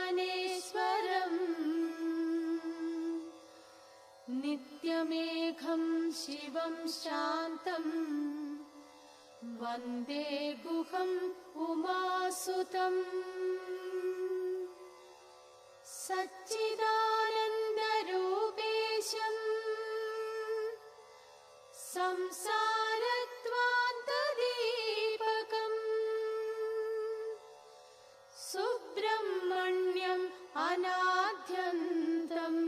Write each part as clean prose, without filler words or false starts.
निगमान्तवनेश्वरम् नित्यमेघं शिवं शान्तम् वन्दे गुहम् उमासुतम् सच्चिदानन्दरूपेशम् संसारध्वान्तदीपकम् सुब्रह्मण्यम् अनाद्यन्तम्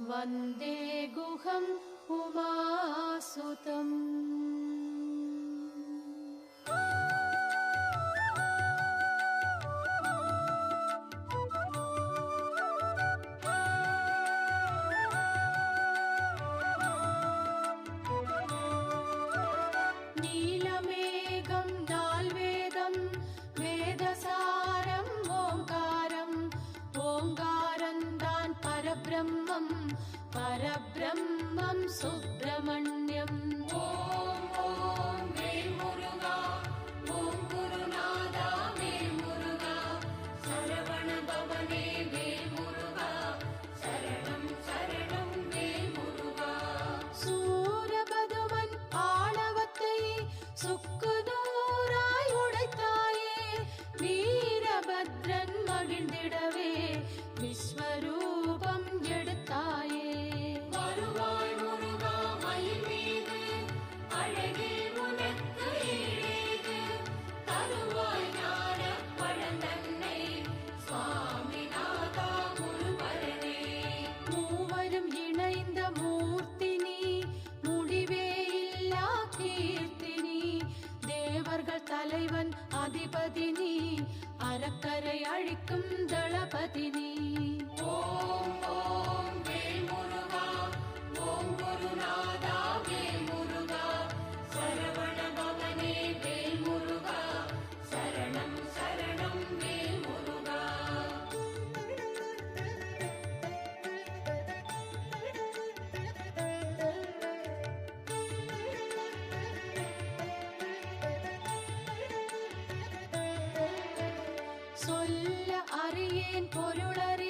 वन्दे गुहम् उमासुतम्। परब्रह्मं सुब्रह्मण्यम् ॐ वेल मुरुगा ॐ गुरुनाथा वेल मुरुगा सरवण भवने वेल मुरुगा शरणं शरणं वेल मुरुगा सूरपदवन् आळवत्तै सुக்குநூறாய் உடைத்தாயே வீரபத்ரன் மகிழ்ந்திடவே விஸ்வரூபம் எடுத்தாயே தலைவன் அதிபதினி அரக்கரை அழிக்கும் தளபதினி ஓம் ஓம் வேல் முருகா ஓம் குருநாதா வேல் முருகா சரவண பவனே வேல் முருகா சரணம் சரணம் வேல் முருகா சொல்ல அறியேன் பொருளறி